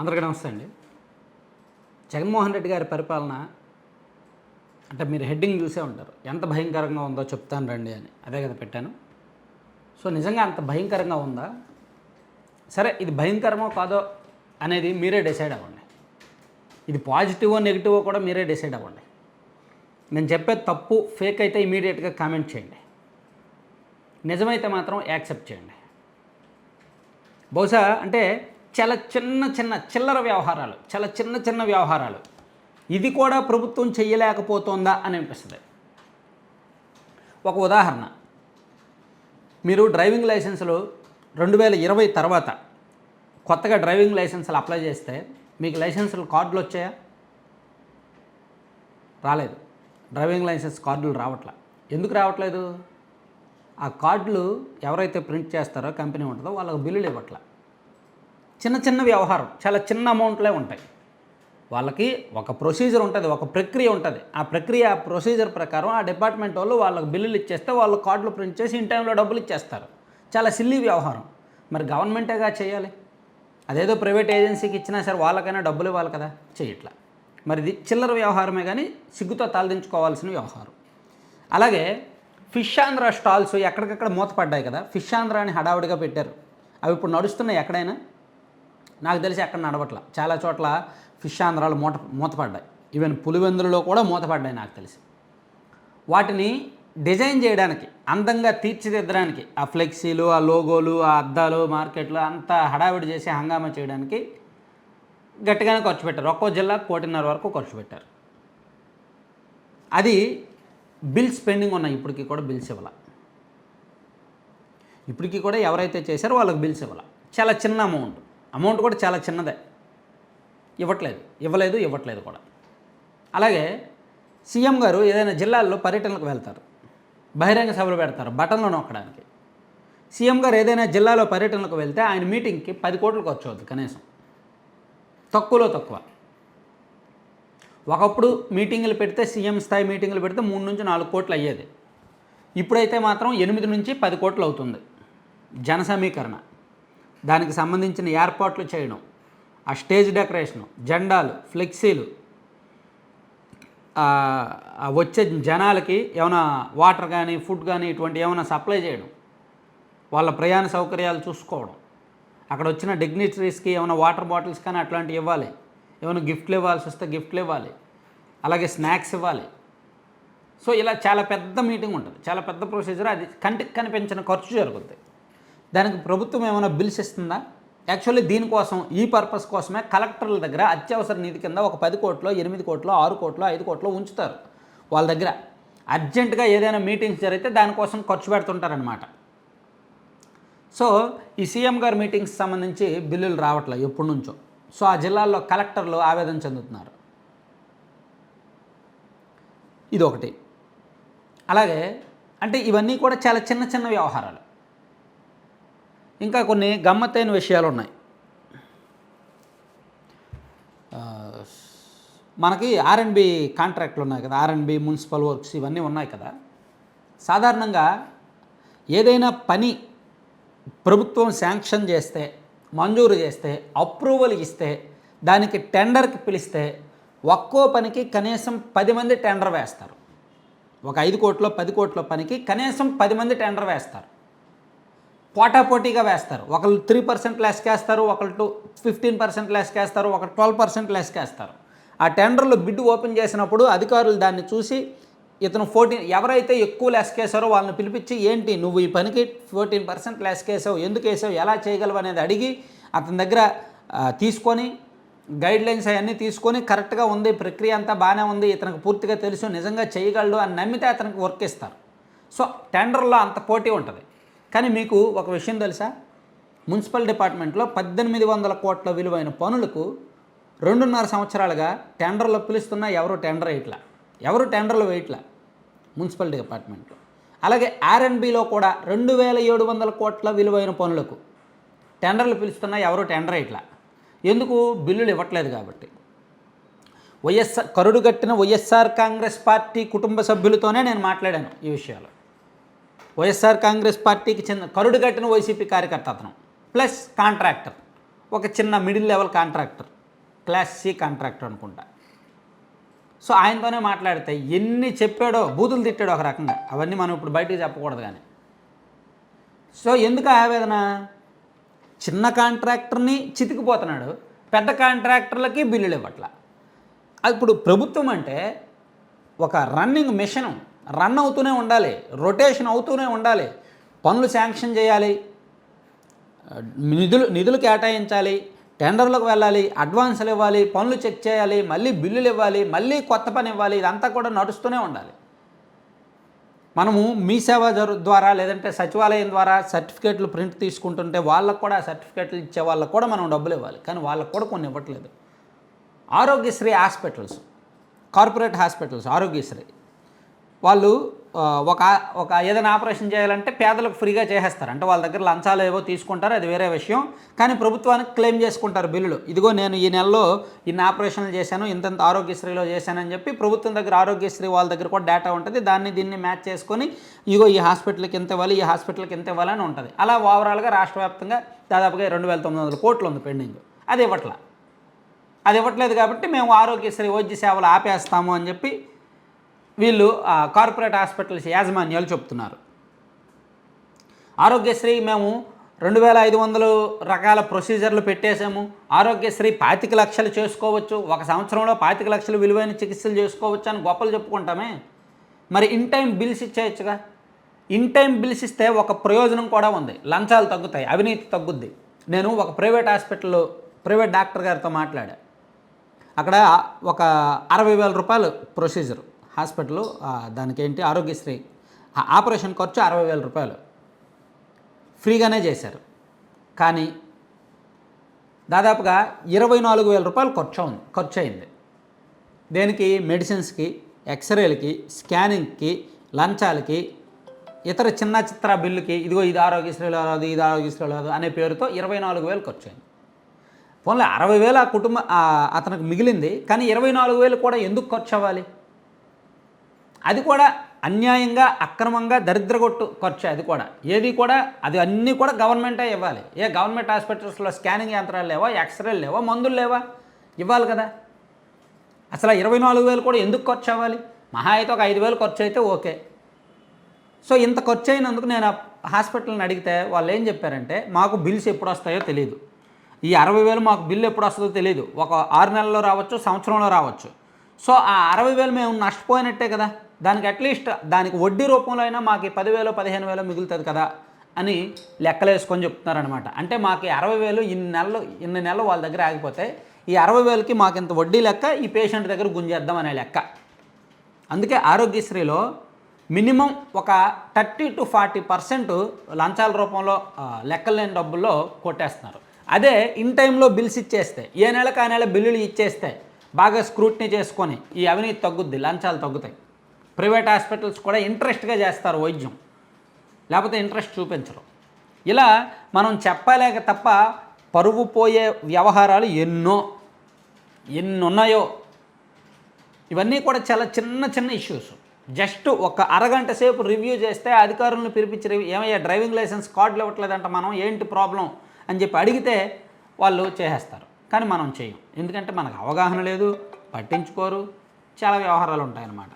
అందరికీ నమస్తే అండి. జగన్మోహన్ రెడ్డి గారి పరిపాలన అంటే మీరు హెడ్డింగ్ చూసే ఉంటారు. ఎంత భయంకరంగా ఉందో చెప్తాను రండి అని. అదే కదా పెట్టాను. సో నిజంగా అంత భయంకరంగా ఉందా? సరే, ఇది భయంకరమో కాదో అనేది మీరే డిసైడ్ అవ్వండి. ఇది పాజిటివో నెగిటివో కూడా మీరే డిసైడ్ అవ్వండి. నేను చెప్పే తప్పు ఫేక్ అయితే ఇమీడియట్గా కామెంట్ చేయండి. నిజమైతే మాత్రం యాక్సెప్ట్ చేయండి. బహుశా అంటే చాలా చిల్లర వ్యవహారాలు, చాలా చిన్న వ్యవహారాలు ఇది కూడా ప్రభుత్వం చేయలేకపోతుందా అని అనిపిస్తుంది. ఒక ఉదాహరణ, మీరు డ్రైవింగ్ లైసెన్సులు 2020 తర్వాత కొత్తగా డ్రైవింగ్ లైసెన్సులు అప్లై చేస్తే మీకు లైసెన్సులు కార్డులు వచ్చాయా? రాలేదు. డ్రైవింగ్ లైసెన్స్ కార్డులు రావట్లే. ఎందుకు రావట్లేదు? ఆ కార్డులు ఎవరైతే ప్రింట్ చేస్తారో కంపెనీ ఉంటుందో వాళ్ళకి బిల్లులు ఇవ్వట్లే. చిన్న వ్యవహారం, చాలా చిన్న అమౌంట్లే ఉంటాయి. వాళ్ళకి ఒక ప్రొసీజర్ ఉంటుంది, ఒక ప్రక్రియ ఉంటుంది. ఆ ప్రొసీజర్ ప్రకారం ఆ డిపార్ట్మెంట్ వాళ్ళు వాళ్ళకి బిల్లులు ఇచ్చేస్తే వాళ్ళు కార్డులు ప్రింట్ చేసి ఇన్ టైంలో డబ్బులు ఇచ్చేస్తారు. చాలా సిల్లీ వ్యవహారం. మరి గవర్నమెంటేగా చేయాలి. అదేదో ప్రైవేట్ ఏజెన్సీకి ఇచ్చినా సరే వాళ్ళకైనా డబ్బులు ఇవ్వాలి కదా, చేయట్లా. మరి ఇది చిల్లర వ్యవహారమే కానీ సిగ్గుతో తలదించుకోవాల్సిన వ్యవహారం. అలాగే ఫిష్ ఆంధ్ర స్టాల్స్ ఎక్కడికక్కడ మూతపడ్డాయి కదా, ఫిష్ ఆంధ్ర అని హడావుడిగా పెట్టారు. అవి ఇప్పుడు నడుస్తున్నాయి ఎక్కడైనా? నాకు తెలిసి ఎక్కడ నడవట్ల. చాలా చోట్ల ఫిష్ ఆంధ్రాలు మూతపడ్డాయి. ఈవెన్ పులివెందులలో కూడా మూతపడ్డాయి నాకు తెలిసి. వాటిని డిజైన్ చేయడానికి, అందంగా తీర్చిదిద్దడానికి, ఆ ఫ్లెక్సీలు, ఆ లోగోలు, ఆ అద్దాలు, మార్కెట్లు అంతా హడావిడి చేసి హంగామా చేయడానికి గట్టిగానే ఖర్చు పెట్టారు. ఒక్కో జిల్లాకు 1.5 వరకు ఖర్చు పెట్టారు. అది బిల్స్ పెండింగ్ ఉన్నాయి. ఇప్పటికీ కూడా బిల్స్ ఇవ్వాల. ఇప్పటికీ కూడా ఎవరైతే చేశారో వాళ్ళకి బిల్స్ ఇవ్వాల. చాలా చిన్న అమౌంట్ కూడా చాలా చిన్నదే. ఇవ్వలేదు కూడా. అలాగే సీఎం గారు ఏదైనా జిల్లాల్లో పర్యటనలకు వెళ్తారు, బహిరంగ సభలు పెడతారు బటన్లు నొక్కడానికి. సీఎం గారు ఏదైనా జిల్లాలో పర్యటనలకు వెళ్తే ఆయన మీటింగ్కి 10 కోట్లు ఖర్చు అవుతుంది కనీసం, తక్కువలో తక్కువ. ఒకప్పుడు మీటింగులు పెడితే, సీఎం స్థాయి మీటింగులు పెడితే 3 నుంచి 4 కోట్లు అయ్యేది. ఇప్పుడైతే మాత్రం 8 నుంచి 10 కోట్లు అవుతుంది. జన సమీకరణ, దానికి సంబంధించిన ఏర్పాట్లు చేయడం, ఆ స్టేజ్ డెకరేషను, జెండాలు, ఫ్లెక్సీలు, వచ్చే జనాలకి ఏమైనా వాటర్ కానీ ఫుడ్ కానీ ఇటువంటి ఏమైనా సప్లై చేయడం, వాళ్ళ ప్రయాణ సౌకర్యాలు చూసుకోవడం, అక్కడ వచ్చిన డిగ్నిటరీస్కి ఏమైనా వాటర్ బాటిల్స్ కానీ అట్లాంటివి ఇవ్వాలి, ఏమైనా గిఫ్ట్లు ఇవ్వాల్సి వస్తే గిఫ్ట్లు ఇవ్వాలి, అలాగే స్నాక్స్ ఇవ్వాలి. సో ఇలా చాలా పెద్ద మీటింగ్ ఉంటుంది, చాలా పెద్ద ప్రొసీజర్. అది కంటికి కనిపించిన ఖర్చు జరుగుతుంది. దానికి ప్రభుత్వం ఏమైనా బిల్స్ ఇస్తుందా? యాక్చువల్లీ దీనికోసం, ఈ పర్పస్ కోసమే కలెక్టర్ల దగ్గర అత్యవసర నిధి కింద ఒక 10 కోట్లో, 8 కోట్లో, 6 కోట్లో, 5 కోట్లో ఉంచుతారు వాళ్ళ దగ్గర. అర్జెంటుగా ఏదైనా మీటింగ్స్ జరిగితే దానికోసం ఖర్చు పెడుతుంటారనమాట. సో ఈ సీఎం గారి మీటింగ్స్ సంబంధించి బిల్లులు రావట్లేదు ఎప్పటి నుంచో. సో ఆ జిల్లాల్లో కలెక్టర్లు ఆవేదన చెందుతున్నారు. ఇదొకటి. అలాగే అంటే ఇవన్నీ కూడా చాలా చిన్న వ్యవహారాలు. ఇంకా కొన్ని గమ్మత్తైన విషయాలు ఉన్నాయి. మనకి ఆర్ఎండ్బి కాంట్రాక్ట్లు ఉన్నాయి కదా, ఆర్ఎండ్బి, మున్సిపల్ వర్క్స్ ఇవన్నీ ఉన్నాయి కదా. సాధారణంగా ఏదైనా పని ప్రభుత్వం శాంక్షన్ చేస్తే, మంజూరు చేస్తే, అప్రూవల్ ఇస్తే, దానికి టెండర్కి పిలిస్తే ఒక్కో పనికి కనీసం 10 మంది టెండర్ వేస్తారు. ఒక 5 కోట్లో 10 కోట్ల పనికి కనీసం 10 మంది టెండర్ వేస్తారు. పోటాపోటీగా వేస్తారు. ఒకళ్ళు 3% లెస్కేస్తారు, ఒకళ్ళు 15% లెస్కేస్తారు, ఒకరు 12% లెస్కేస్తారు. ఆ టెండర్లో బిడ్ ఓపెన్ చేసినప్పుడు అధికారులు దాన్ని చూసి ఇతను 14, ఎవరైతే ఎక్కువ లెస్కేసారో వాళ్ళని పిలిపించి, ఏంటి నువ్వు ఈ పనికి 14% లెస్కేసావు, ఎందుకు వేసావు, ఎలా చేయగలవు అనేది అడిగి అతని దగ్గర తీసుకొని గైడ్లైన్స్ అవన్నీ తీసుకొని కరెక్ట్గా ఉంది, ప్రక్రియ అంతా బాగానే ఉంది, ఇతనికి పూర్తిగా తెలుసు, నిజంగా చేయగలడు అని నమ్మితే అతనికి వర్క్ ఇస్తారు. సో టెండర్లో అంత పోటీ ఉంటుంది. కానీ మీకు ఒక విషయం తెలుసా? మున్సిపల్ డిపార్ట్మెంట్లో 1800 కోట్ల విలువైన పనులకు 2.5 సంవత్సరాలుగా టెండర్లు పిలుస్తున్నా ఎవరు టెండర్లు వేయట్లా మున్సిపల్ డిపార్ట్మెంట్లో. అలాగే ఆర్ఎండ్బిలో కూడా 2700 కోట్ల విలువైన పనులకు టెండర్లు పిలుస్తున్నా ఎవరు టెండర్ వేయట్లా. ఎందుకు? బిల్లులు ఇవ్వట్లేదు కాబట్టి. కరుడుగట్టిన వైఎస్ఆర్ కాంగ్రెస్ పార్టీ కుటుంబ సభ్యులతోనే నేను మాట్లాడాను ఈ విషయాలు. వైఎస్ఆర్ కాంగ్రెస్ పార్టీకి చెందిన కరుడుగట్టిన వైసీపీ కార్యకర్త అతను, ప్లస్ కాంట్రాక్టర్, ఒక చిన్న middle level contractor, class C contractor అనుకుంటా. సో ఆయనతోనే మాట్లాడితే ఎన్ని చెప్పాడో, బూతులు తిట్టాడో ఒక రకంగా. అవన్నీ మనం ఇప్పుడు బయటికి చెప్పకూడదు కానీ. సో ఎందుకు ఆవేదన? చిన్న కాంట్రాక్టర్ని చితికిపోతున్నాడు, పెద్ద కాంట్రాక్టర్లకి బిల్లులు ఇవ్వట్ల. ఇప్పుడు ప్రభుత్వం అంటే ఒక రన్నింగ్ మిషన్, రన్ అవుతూనే ఉండాలి, రొటేషన్ అవుతూనే ఉండాలి, పనులు శాంక్షన్ చేయాలి, నిధులు కేటాయించాలి, టెండర్లకు వెళ్ళాలి, అడ్వాన్సులు ఇవ్వాలి, పనులు చెక్ చేయాలి, మళ్ళీ బిల్లులు ఇవ్వాలి, మళ్ళీ కొత్త పని ఇవ్వాలి. ఇదంతా కూడా నడుస్తూనే ఉండాలి. మనము మీ సేవ ద్వారా లేదంటే సచివాలయం ద్వారా సర్టిఫికేట్లు ప్రింట్ తీసుకుంటుంటే వాళ్ళకు కూడా సర్టిఫికేట్లు ఇచ్చే వాళ్ళకు కూడా మనం డబ్బులు ఇవ్వాలి, కానీ వాళ్ళకు కూడా కొన్ని ఇవ్వట్లేదు. Aarogyasri hospitals, corporate hospitals, Aarogyasri వాళ్ళు ఒక ఏదైనా ఆపరేషన్ చేయాలంటే పేదలకు ఫ్రీగా చేసేస్తారు. అంటే వాళ్ళ దగ్గర లంచాలు ఏవో తీసుకుంటారు, అది వేరే విషయం. కానీ ప్రభుత్వానికి క్లెయిమ్ చేసుకుంటారు బిల్లులు. ఇదిగో నేను ఈ నెలలో ఇన్ని ఆపరేషన్లు చేశాను, ఇంతంత ఆరోగ్యశ్రీలో చేశానని చెప్పి ప్రభుత్వం దగ్గర, ఆరోగ్యశ్రీ వాళ్ళ దగ్గర కూడా డేటా ఉంటుంది. దీన్ని మ్యాచ్ చేసుకొని ఇదిగో ఈ హాస్పిటల్కి ఎంత ఇవ్వాలి, ఈ హాస్పిటల్కి ఎంత ఇవ్వాలని ఉంటుంది. అలా ఓవరాల్గా రాష్ట్ర వ్యాప్తంగా దాదాపుగా 2900 కోట్లు ఉంది పెండింగ్. అది ఇవ్వట్లేదు కాబట్టి మేము ఆరోగ్యశ్రీ వైద్య సేవలు ఆపేస్తాము అని చెప్పి వీళ్ళు కార్పొరేట్ హాస్పిటల్స్ యాజమాన్యాలు చెప్తున్నారు. ఆరోగ్యశ్రీ మేము 2500 రకాల ప్రొసీజర్లు పెట్టేశాము, ఆరోగ్యశ్రీ 25 లక్షలు చేసుకోవచ్చు, ఒక సంవత్సరంలో 25 లక్షలు విలువైన చికిత్సలు చేసుకోవచ్చు అని గొప్పలు చెప్పుకుంటామే. మరి ఇన్ టైం బిల్స్ ఇచ్చేయచ్చుగా. ఇన్ టైం బిల్స్ ఇస్తే ఒక ప్రయోజనం కూడా ఉంది, లంచాలు తగ్గుతాయి, అవినీతి తగ్గుద్ది. నేను ఒక ప్రైవేట్ డాక్టర్ గారితో మాట్లాడా. అక్కడ ఒక 60,000 రూపాయలు ప్రొసీజర్ హాస్పిటల్, దానికి ఏంటి ఆరోగ్యశ్రీ ఆపరేషన్ ఖర్చు 60,000 రూపాయలు ఫ్రీగానే చేశారు. కానీ దాదాపుగా 24,000 రూపాయలు ఖర్చు అయింది. దేనికి? మెడిసిన్స్కి, ఎక్స్రేలకి, స్కానింగ్కి, లంచాలకి, ఇతర చిన్న చిత్ర బిల్లుకి. ఇదిగో ఇది ఆరోగ్యశ్రీలో రాదు, ఇది ఆరోగ్యశ్రీలో రాదు అనే పేరుతో 24,000 ఖర్చు అయింది. పోన్లే 60,000 అతనికి మిగిలింది, కానీ 24,000 కూడా ఎందుకు ఖర్చు అవ్వాలి? అది కూడా అన్యాయంగా, అక్రమంగా, దరిద్రగొట్టు ఖర్చు. అది కూడా అన్నీ కూడా గవర్నమెంటే ఇవ్వాలి. గవర్నమెంట్ హాస్పిటల్స్లో స్కానింగ్ యంత్రాలు లేవా, ఎక్స్రేలు లేవా, మందులు లేవా? ఇవ్వాలి కదా. అసలు 24,000 కూడా ఎందుకు ఖర్చు అవ్వాలి? మహా అయితే ఒక 5,000 ఖర్చు అయితే ఓకే. సో ఇంత ఖర్చు అయినందుకు నేను హాస్పిటల్ని అడిగితే వాళ్ళు ఏం చెప్పారంటే, మాకు బిల్స్ ఎప్పుడు వస్తాయో తెలియదు, ఈ 60,000 మాకు బిల్లు ఎప్పుడు వస్తుందో తెలియదు, ఒక 6 నెలల్లో రావచ్చు, సంవత్సరంలో రావచ్చు. సో ఆ 60,000 మేము నష్టపోయినట్టే కదా, దానికి అట్లీస్ట్ దానికి వడ్డీ రూపంలో అయినా మాకు 10,000 15,000 మిగులుతుంది కదా అని లెక్కలేసుకొని చెప్తున్నారనమాట. అంటే మాకు 60,000 ఇన్ని నెలలు వాళ్ళ దగ్గర ఆగిపోతే ఈ 60,000కి మాకు ఇంత వడ్డీ లెక్క ఈ పేషెంట్ దగ్గర గుంజేద్దాం అనే లెక్క. అందుకే ఆరోగ్యశ్రీలో మినిమం ఒక 30 to 40% లంచాల రూపంలో లెక్కలేని డబ్బుల్లో కొట్టేస్తున్నారు. అదే ఇన్ టైంలో బిల్స్ ఇచ్చేస్తే, ఏ నెలకు ఆ నెల బిల్లులు ఇచ్చేస్తే బాగా స్క్రూటినీ చేసుకొని ఈ అవినీతి తగ్గుద్ది, లంచాలు తగ్గుతాయి. ప్రైవేట్ హాస్పిటల్స్ కూడా ఇంట్రెస్ట్గా చేస్తారు వైద్యం, లేకపోతే ఇంట్రెస్ట్ చూపించరు. ఇలా మనం చెప్పలేక తప్ప పరువు పోయే వ్యవహారాలు ఎన్నున్నాయో. ఇవన్నీ కూడా చాలా చిన్న ఇష్యూస్. జస్ట్ ఒక అరగంట సేపు రివ్యూ చేస్తే అధికారులను పిలిపించి ఏమయ్యా డ్రైవింగ్ లైసెన్స్ కార్డులు ఇవ్వట్లేదంట, మనం ఏంటి ప్రాబ్లం అని చెప్పి అడిగితే వాళ్ళు చేసేస్తారు. కానీ మనం చేయం, ఎందుకంటే మనకు అవగాహన లేదు, పట్టించుకోరు, చాలా వ్యవహారాలు ఉంటాయన్నమాట.